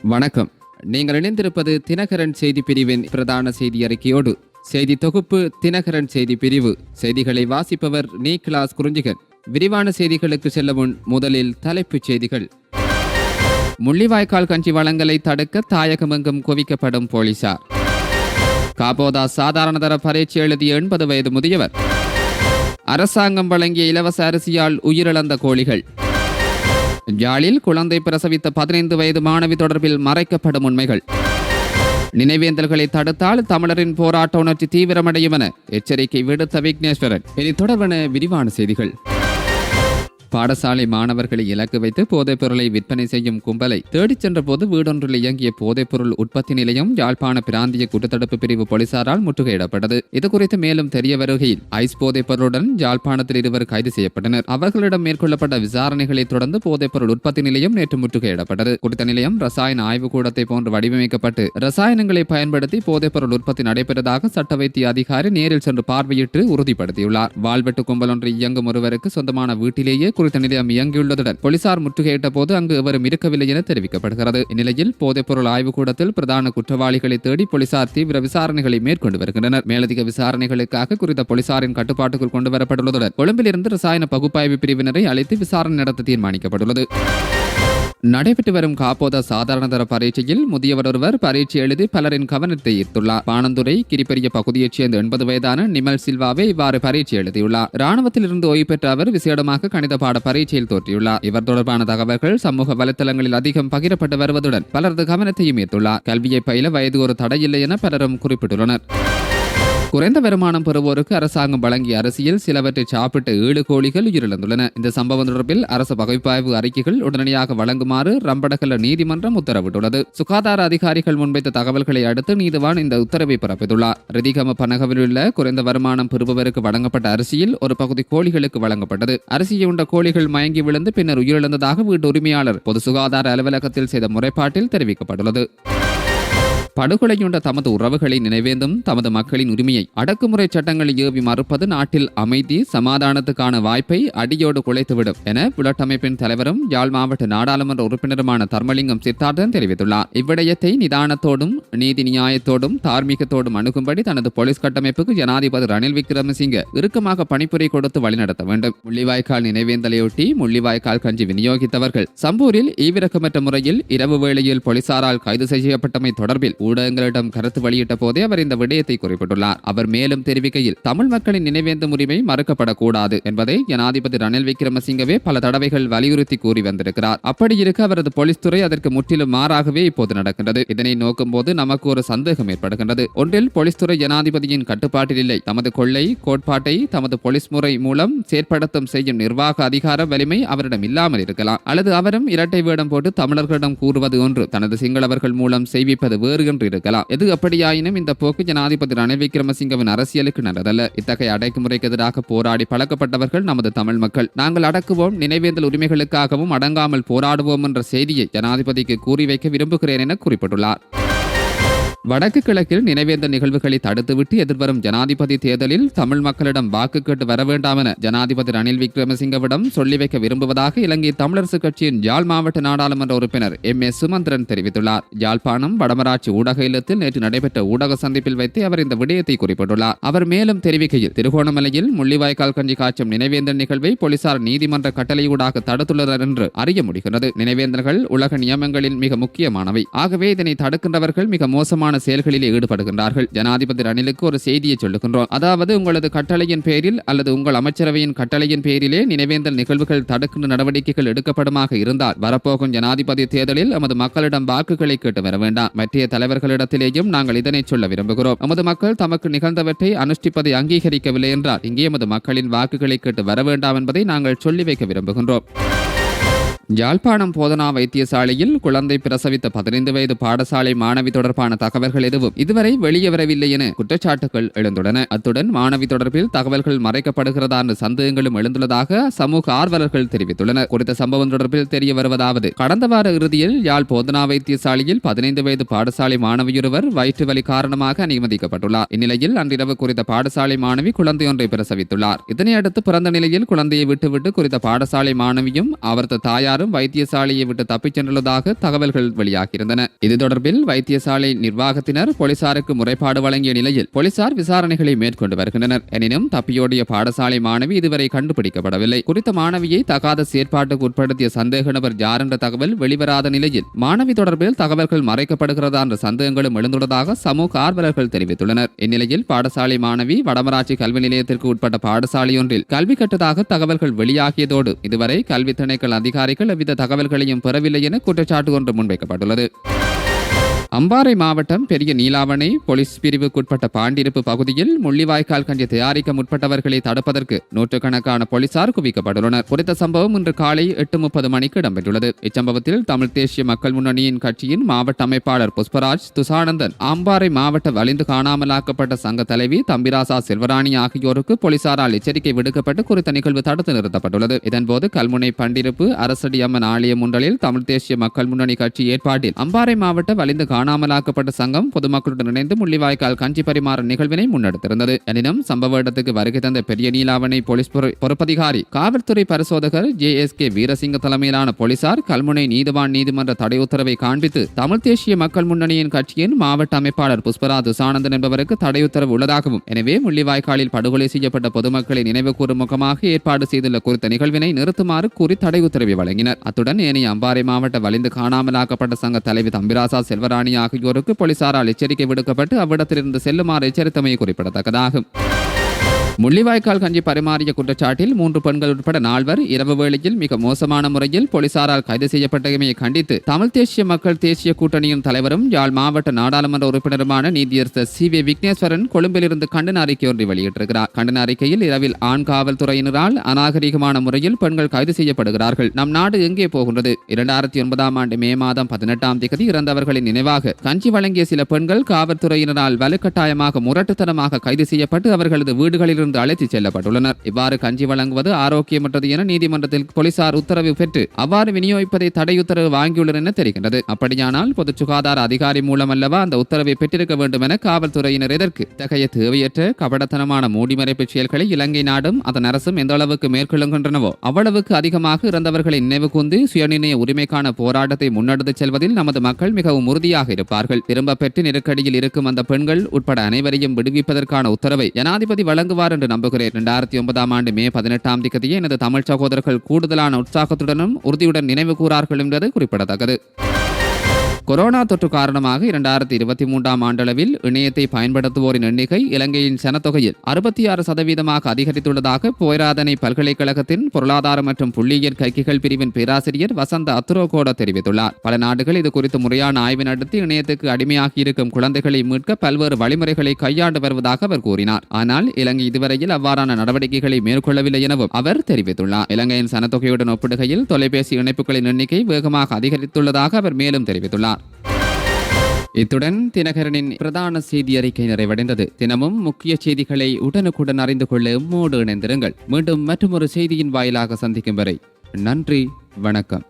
வணக்கம். நீங்கள் இணைந்திருப்பது தினகரன் செய்தி பிரிவின் பிரதான செய்தி அறிக்கையோடு. செய்தி தொகுப்பு தினகரன் செய்தி பிரிவு. செய்திகளை வாசிப்பவர் நீக்லாஸ் குறிஞ்சிகன். விரிவான செய்திகளுக்கு செல்ல முன் முதலில் தலைப்புச் செய்திகள். முள்ளிவாய்க்கால் கஞ்சி வளங்களை தடுக்க தாயகமெங்கும் குவிக்கப்படும் போலீசார். காபோதா சாதாரணதர பரீட்சை எழுதிய 80 வயது முதியவர். அரசாங்கம் வழங்கிய இலவச அரிசியால் உயிரிழந்த கோழிகள். யாழில் குழந்தை பிரசவித்த 15 வயது மாணவி தொடர்பில் மறைக்கப்படும் உண்மைகள். நினைவேந்தல்களை தடுத்தால் தமிழரின் போராட்ட உணர்ச்சி தீவிரமடையும் என எச்சரிக்கை விடுத்த விக்னேஸ்வரன். இனி தொடர்பான விரிவான செய்திகள். பாடசாலை மாணவர்களை இலக்கு வைத்து போதைப் பொருளை விற்பனை செய்யும் கும்பலை தேடிச் சென்ற போது வீடொன்றில் இயங்கிய போதைப் பொருள் உற்பத்தி நிலையம் யாழ்ப்பாண பிராந்திய குற்றத்தடுப்பு பிரிவு போலீசாரால் முற்றுகையிடப்பட்டது. இதுகுறித்து மேலும் தெரிய வருகையில் ஐஸ் போதைப் பொருளுடன் யாழ்ப்பாணத்தில் 2 கைது செய்யப்பட்டனர். அவர்களிடம் மேற்கொள்ளப்பட்ட விசாரணைகளை தொடர்ந்து போதைப் பொருள் உற்பத்தி நிலையம் நேற்று முற்றுகையிடப்பட்டது. குறித்த நிலையம் ரசாயன ஆய்வுக்கூடத்தை போன்று வடிவமைக்கப்பட்டு ரசாயனங்களை பயன்படுத்தி போதைப் பொருள் உற்பத்தி நடைபெற்றதாக சட்ட வைத்திய அதிகாரி நேரில் சென்று பார்வையிட்டு உறுதிப்படுத்தியுள்ளார். வாழ்வெட்டு கும்பல் ஒன்று இயங்கும் ஒருவருக்கு சொந்தமான வீட்டிலேயே குறித்த நிலையம் இயங்கியுள்ளதுடன் போலீசார் முற்றுகையிட்ட போது அங்கு எவரும் இருக்கவில்லை என தெரிவிக்கப்படுகிறது. இந்நிலையில் போதைப் பொருள் ஆய்வுக்கூடத்தில் பிரதான குற்றவாளிகளை தேடி போலீசார் தீவிர விசாரணைகளை மேற்கொண்டு வருகின்றனர். மேலதிக விசாரணைகளுக்காக குறித்த போலீசாரின் கட்டுப்பாட்டுக்குள் கொண்டு வரப்பட்டுள்ளதுடன் கொழும்பில் இருந்து ரசாயன பகுப்பாய்வு பிரிவினரை அழைத்து விசாரணை நடத்த தீர்மானிக்கப்பட்டுள்ளது. நடைபெற்று வரும் காப்போத சாதாரணதர பரீட்சையில் முதியவர் ஒருவர் பரீட்சை எழுதி பலரின் கவனத்தை ஈர்த்துள்ளார். பாணந்துறை கிரிப்பெரிய பகுதியைச் சேர்ந்த 80 வயதான நிமல் சில்வாவே இவ்வாறு பரீட்சை எழுதியுள்ளார். ராணுவத்தில் இருந்து ஓய்வு பெற்ற அவர் விசேடமாக கணித பாட பரீட்சையில் தோற்றியுள்ளார். இவர் தொடர்பான தகவல்கள் சமூக வலைதளங்களில் அதிகம் பகிரப்பட்டு வருவதுடன் பலரது கவனத்தையும் ஈர்த்துள்ளார். கல்வியை பயில வயது ஒரு தடையில்லை என பலரும் குறிப்பிட்டுள்ளனர். குறைந்த வருமானம் பெறுவோருக்கு அரசாங்கம் வழங்கிய அரசியல் சிலவற்றை சாப்பிட்ட 7 கோழிகள் உயிரிழந்துள்ளன. இந்த சம்பவம் தொடர்பில் அரசு பகுப்பாய்வு அறிக்கைகள் உடனடியாக வழங்குமாறு ரம்படகல நீதிமன்றம் உத்தரவிட்டுள்ளது. சுகாதார அதிகாரிகள் முன்வைத்த தகவல்களை அடுத்து நீதிவான் இந்த உத்தரவை பிறப்பித்துள்ளார். ரிதிகம பனகவில் உள்ள குறைந்த வருமானம் பெறுபவருக்கு வழங்கப்பட்ட அரிசியில் ஒரு பகுதி கோழிகளுக்கு வழங்கப்பட்டது. அரிசியை உண்ட கோழிகள் மயங்கி விழுந்து பின்னர் உயிரிழந்ததாக வீட்டு உரிமையாளர் பொது சுகாதார அலுவலகத்தில் செய்த முறைப்பாட்டில் தெரிவிக்கப்பட்டுள்ளது. படுகொலையுண்ட தமது உறவுகளை நினைவேந்தும் தமது மக்களின் உரிமையை அடக்குமுறை சட்டங்களை ஏவி மறுப்பது நாட்டில் அமைதி சமாதானத்துக்கான வாய்ப்பை அடியோடு குலைத்துவிடும் என புலட்டமைப்பின் தலைவரும் யாழ் மாவட்ட நாடாளுமன்ற உறுப்பினருமான தர்மலிங்கம் சித்தார்த்தன் தெரிவித்துள்ளார். இவ்விடயத்தை நிதானத்தோடும் நீதி நியாயத்தோடும் தார்மீகத்தோடும் அணுகும்படி தனது போலீஸ் கட்டமைப்புக்கு ஜனாதிபதி ரணில் விக்ரமசிங்க இறுக்கமாக பணிப்புரை கொடுத்து வழிநடத்த வேண்டும். முள்ளிவாய்க்கால் நினைவேந்தலையொட்டி முள்ளிவாய்க்கால் கஞ்சி விநியோகித்தவர்கள் சம்பூரில் ஈவிரக்கமற்ற முறையில் இரவு வேளையில் போலீசாரால் கைது செய்யப்பட்டமை தொடர்பில் ஊடகங்களிடம் கருத்து வெளியிட்ட போதே அவர் இந்த விடயத்தை குறிப்பிட்டுள்ளார். அவர் மேலும் தெரிவிக்கையில் தமிழ் மக்களின் நினைவேந்தும் உரிமை மறுக்கப்படக்கூடாது என்பதை ஜனாதிபதி ரணில் விக்ரமசிங்கவே பல தடவைகள் வலியுறுத்தி கூறி வந்திருக்கிறார். அப்படி இருக்க அவரது போலீஸ் துறை அதற்கு முற்றிலும் மாறாகவே இப்போது நடக்கின்றது. இதனை நோக்கும் போது நமக்கு ஒரு சந்தேகம் ஏற்படுகின்றது. ஒன்றில் போலீஸ் துறை ஜனாதிபதியின் கட்டுப்பாட்டில் இல்லை. தமது கொள்ளை கோட்பாட்டை தமது போலீஸ் முறை மூலம் செயற்படுத்தும் செய்யும் நிர்வாக அதிகார வலிமை அவரிடம் இல்லாமல் இருக்கலாம். அல்லது அவரும் இரட்டை வேடம் போட்டு தமிழர்களிடம் கூறுவது ஒன்று, தனது சிங்களவர்கள் மூலம் செய்விப்பது வேறு என்று இருக்கலாம். எது அப்படியாயினும் இந்த போக்கு ஜனாதிபதி ரணில் விக்ரமசிங்கவின் அரசியலுக்கு நல்லதல்ல. இத்தகைய அடக்குமுறைக்கு எதிராக போராடி பழக்கப்பட்டவர்கள் நமது தமிழ் மக்கள். நாங்கள் அடக்குவோம், நினைவேந்தல் உரிமைகளுக்காகவும் அடங்காமல் போராடுவோம் என்ற செய்தியை ஜனாதிபதிக்கு கூறி வைக்க விரும்புகிறேன் என குறிப்பிட்டுள்ளார். வடக்கு கிழக்கில் நினைவேந்தல் நிகழ்வுகளை தடுத்துவிட்டு எதிர்வரும் ஜனாதிபதி தேர்தலில் தமிழ் மக்களிடம் வாக்கு கேட்டு வர வேண்டாம் என ஜனாதிபதி ரணில் விக்ரமசிங்கவிடம் சொல்லி வைக்க விரும்புவதாக இலங்கை தமிழரசு கட்சியின் யாழ் மாவட்ட நாடாளுமன்ற உறுப்பினர் MS சுமந்திரன் தெரிவித்துள்ளார். யாழ்ப்பாணம் வடமராட்சி ஊடக இல்லத்தில் நேற்று நடைபெற்ற ஊடக சந்திப்பில் வைத்து அவர் இந்த விடயத்தை குறிப்பிட்டுள்ளார். அவர் மேலும் தெரிவிக்கையில் திருகோணமலையில் முள்ளிவாய்க்கால் கஞ்சி காய்ச்சும் நினைவேந்தல் நிகழ்வை போலீசார் நீதிமன்ற கட்டளையூடாக தடுத்துள்ளனர் என்று அறிய முடிகிறது. நினைவேந்தல்கள் உலக நியமங்களில் மிக முக்கியமானவை. ஆகவே இதனை தடுக்கின்றவர்கள் மிக மோசமான செயல்களில் ஈடுபடுகின்றார்கள். ஜனாதிபதி ரணிலுக்கு ஒரு செய்தியை சொல்லுகின்றோம். அதாவது உங்களது கட்டளையின் பேரில் அல்லது உங்கள் அமைச்சரவையின் கட்டளையின் பேரிலே நினைவேந்தல் நிகழ்வுகள் தடுக்கின்ற நடவடிக்கைகள் எடுக்கப்படுமாக இருந்தால் வரப்போகும் ஜனாதிபதி தேர்தலில் நமது மக்களிடம் வாக்குகளை கேட்டு வர வேண்டாம். மற்ற தலைவர்களிடத்திலேயும் நாங்கள் இதனை சொல்ல விரும்புகிறோம். நமது மக்கள் தமக்கு நிகழ்ந்தவற்றை அனுஷ்டிப்பதை அங்கீகரிக்கவில்லை என்றால் இங்கே நமது மக்களின் வாக்குகளை கேட்டு வர வேண்டாம் என்பதை நாங்கள் சொல்லி வைக்க விரும்புகின்றோம். யாழ்ப்பாணம் போதனா வைத்தியசாலையில் குழந்தை பிரசவித்த 15 வயது பாடசாலை மாணவி தொடர்பான தகவல்கள் எதுவும் இதுவரை வெளியே வரவில்லை என குற்றச்சாட்டுகள் எழுந்துள்ளன. அத்துடன் மாணவி தொடர்பில் தகவல்கள் மறைக்கப்படுகிறதா என்ற சந்தேகங்களும் எழுந்துள்ளதாக சமூக ஆர்வலர்கள் தெரிவித்துள்ளனர். குறித்த சம்பவம் தொடர்பில் தெரிய வருவதாவது, கடந்த வார இறுதியில் யாழ் போதனா வைத்தியசாலையில் 15 வயது பாடசாலை மாணவியொருவர் வயிற்று வலி காரணமாக அனுமதிக்கப்பட்டுள்ளார். இந்நிலையில் அன்றிரவு குறித்த பாடசாலை மாணவி குழந்தையொன்றை பிரசவித்துள்ளார். இதனையடுத்து பிறந்த நிலையில் குழந்தையை விட்டுவிட்டு குறித்த பாடசாலை மாணவியும் அவரது தாயார் யாரும் வைத்தியசாலையை விட்டு தப்பிச் சென்றுள்ளதாக தகவல்கள் வெளியாகியிருந்தன. இது தொடர்பில் வைத்தியசாலை நிர்வாகத்தினர் போலீசாருக்கு முறைப்பாடு வழங்கிய நிலையில் போலீசார் விசாரணைகளை மேற்கொண்டு வருகின்றனர். எனினும் தப்பியோடிய பாடசாலை மாணவி இதுவரை கண்டுபிடிக்கப்படவில்லை. குறித்த மாணவியை தகாத செயற்பாட்டுக்கு உட்படுத்திய சந்தேக நபர் யார் என்ற தகவல் வெளிவராத நிலையில் மாணவி தொடர்பில் தகவல்கள் மறைக்கப்படுகிறதா என்ற சந்தேகங்களும் எழுந்துள்ளதாக சமூக ஆர்வலர்கள் தெரிவித்துள்ளனர். இந்நிலையில் பாடசாலை மாணவி வடமராட்சி கல்வி நிலையத்திற்கு உட்பட்ட பாடசாலையொன்றில் கல்வி கற்றதாக தகவல்கள் வெளியாகியதோடு இதுவரை கல்வி திணைக்கள அதிகாரிகள் எவ்வித தகவல்களையும் பெறவில்லை என குற்றச்சாட்டு ஒன்று முன்வைக்கப்பட்டுள்ளது. அம்பாறை மாவட்டம் பெரிய நீலாவணை போலீஸ் பிரிவுக்குட்பட்ட பாண்டிருப்பு பகுதியில் முள்ளிவாய்க்கால் கஞ்சி தயாரிக்க முற்பட்டவர்களை தடுப்பதற்கு நூற்றுக்கணக்கான போலீசார் குவிக்கப்பட்டுள்ளனர். குறித்த சம்பவம் இன்று காலை 8:30 மணிக்கு இடம்பெற்றுள்ளது. இச்சம்பவத்தில் தமிழ் தேசிய மக்கள் முன்னணியின் கட்சியின் மாவட்ட அமைப்பாளர் புஷ்பராஜ் துசானந்தன், அம்பாறை மாவட்ட வலிந்து காணாமலாக்கப்பட்ட சங்க தலைவி தம்பிராசா செல்வராணி ஆகியோருக்கு போலீசாரால் எச்சரிக்கை விடுக்கப்பட்டு குறித்த நிகழ்வு தடுத்து நிறுத்தப்பட்டுள்ளது. இதன்போது கல்முனை பண்டிருப்பு அரசடி அம்மன் ஆலயம் ஒன்றில் தமிழ் தேசிய மக்கள் முன்னணி கட்சி ஏற்பாட்டில் அம்பாறை மாவட்ட வலிந்து காணாமலாக்கப்பட்ட சங்கம் பொதுமக்களுடன் இணைந்து முள்ளிவாய்க்கால் கஞ்சி பரிமாறும் நிகழ்வினை முன்னெடுத்திருந்தது. எனினும் சம்பவ இடத்துக்கு வருகை தந்த பெரிய நீலாவணை போலீஸ் பொறுப்பதிகாரி காவல்துறை பரிசோதகர் JSK வீரசிங்க தலைமையிலான போலீசார் கல்முனை நீதிவான் நீதிமன்ற தடை உத்தரவை காண்பித்து தமிழ் தேசிய மக்கள் முன்னணியின் கட்சியின் மாவட்ட அமைப்பாளர் புஷ்பராஜ் துசானந்தன் என்பவருக்கு தடை உத்தரவு உள்ளதாகவும் எனவே முள்ளிவாய்க்காலில் படுகொலை செய்யப்பட்ட பொதுமக்களை நினைவு கூறும் முகமாக ஏற்பாடு செய்துள்ள குறித்த நிகழ்வினை நிறுத்துமாறு கூறி தடை உத்தரவை வழங்கினர். அத்துடன் ஏனைய அம்பாறை மாவட்ட வலிந்து காணாமலாக்கப்பட்ட சங்க தலைவி தம்பிராசா செல்வராணி ஆகியோருக்கு போலீசாரால் எச்சரிக்கை விடுக்கப்பட்டு அவ்விடத்திலிருந்து செல்லுமாறு எச்சரித்தமை குறிப்பிடத்தக்கதாகும். முள்ளிவாய்க்கால் கஞ்சி பரிமாறிய குற்றச்சாட்டில் 3 பெண்கள் உட்பட 4 இரவு வேளையில் மிக மோசமான முறையில் போலீசாரால் கைது செய்யப்பட்டமையை கண்டித்து தமிழ் தேசிய மக்கள் தேசிய கூட்டணியின் தலைவரும் யாழ் மாவட்ட நாடாளுமன்ற உறுப்பினருமான நீதியரசர் CV விக்னேஸ்வரன் கொழும்பிலிருந்து கண்டன அறிக்கை ஒன்றை வெளியிட்டிருக்கிறார். கண்டன அறிக்கையில் இரவில் ஆண் காவல்துறையினரால் அநாகரிகமான முறையில் பெண்கள் கைது செய்யப்படுகிறார்கள். நம் நாடு எங்கே போகின்றது? 2009ஆம் ஆண்டு மே மாதம் 18ஆம் தேதி இறந்தவர்களின் நினைவாக கஞ்சி வழங்கிய சில பெண்கள் காவல்துறையினரால் வலுக்கட்டாயமாக முரட்டுத்தனமாக கைது செய்யப்பட்டு அவர்களது வீடுகளில் அழைத்துச் செல்லப்பட்டுள்ளனர். இவ்வாறு கஞ்சி வழங்குவது ஆரோக்கியமற்றது என நீதிமன்றத்தில் போலீசார் உத்தரவு பெற்று அவ்வாறு விநியோகிப்பதை தடை உத்தரவு வாங்கியுள்ளனர் என தெரிகின்றது. அப்படியானால் பொது சுகாதார அதிகாரி மூலம் அல்லவா அந்த உத்தரவை பெற்றிருக்க வேண்டும் என காவல்துறையினர் எதற்கு இத்தகைய தேவையற்ற கபடத்தனமான மூடிமறைப்பு செயல்களை இலங்கை நாடும் அதன் அரசும் எந்த அளவுக்கு மேற்கொள்ளுகின்றனவோ அவ்வளவுக்கு அதிகமாக இறந்தவர்களை நினைவு கூர்ந்து சுயநிர்ணய உரிமைக்கான போராட்டத்தை முன்னெடுத்துச் செல்வதில் நமது மக்கள் மிகவும் உறுதியாக இருப்பார்கள். திரும்ப பெற்று நெருக்கடியில் இருக்கும் அந்த பெண்கள் உட்பட அனைவரையும் விடுவிப்பதற்கான உத்தரவை ஜனாதிபதி வழங்குவார் என்று நம்புகிறேன். 2009ஆம் ஆண்டு மே 18ஆம் தேதியே எனது தமிழ் சகோதரர்கள் கூடுதலான உற்சாகத்துடனும் உறுதியுடன் நினைவு கூறார்கள் என்பது குறிப்பிடத்தக்கது. கொரோனா தொற்று காரணமாக 2023ஆம் ஆண்டளவில் இணையத்தை பயன்படுத்துவோரின் எண்ணிக்கை இலங்கையின் சனத்தொகையில் 66% அதிகரித்துள்ளதாக போய்ராதனை பல்கலைக்கழகத்தின் பொருளாதார மற்றும் புள்ளியியல் கைக்கிகள் பிரிவின் பேராசிரியர் வசந்த அத்துரோகோட தெரிவித்துள்ளார். பல நாடுகள் இது குறித்து முறையான ஆய்வு நடத்தி இணையத்துக்கு அடிமையாகி இருக்கும் குழந்தைகளை மீட்க பல்வேறு வழிமுறைகளை கையாண்டு வருவதாக அவர் கூறினார். ஆனால் இலங்கை இதுவரையில் அவ்வாறான நடவடிக்கைகளை மேற்கொள்ளவில்லை எனவும் அவர் தெரிவித்துள்ளார். இலங்கையின் சனத்தொகையுடன் ஒப்பிடுகையில் தொலைபேசி இணைப்புகளின் எண்ணிக்கை வேகமாக அதிகரித்துள்ளதாக அவர் மேலும் தெரிவித்துள்ளார். இத்துடன் தினகரனின் பிரதான செய்தி அறிக்கை நிறைவடைந்தது. தினமும் முக்கிய செய்திகளை உடனுக்குடன் அறிந்து கொள்ள எம்மோடு இணைந்திருங்கள். மீண்டும் மற்றொரு செய்தியின் வாயிலாக சந்திக்கும் வரை நன்றி, வணக்கம்.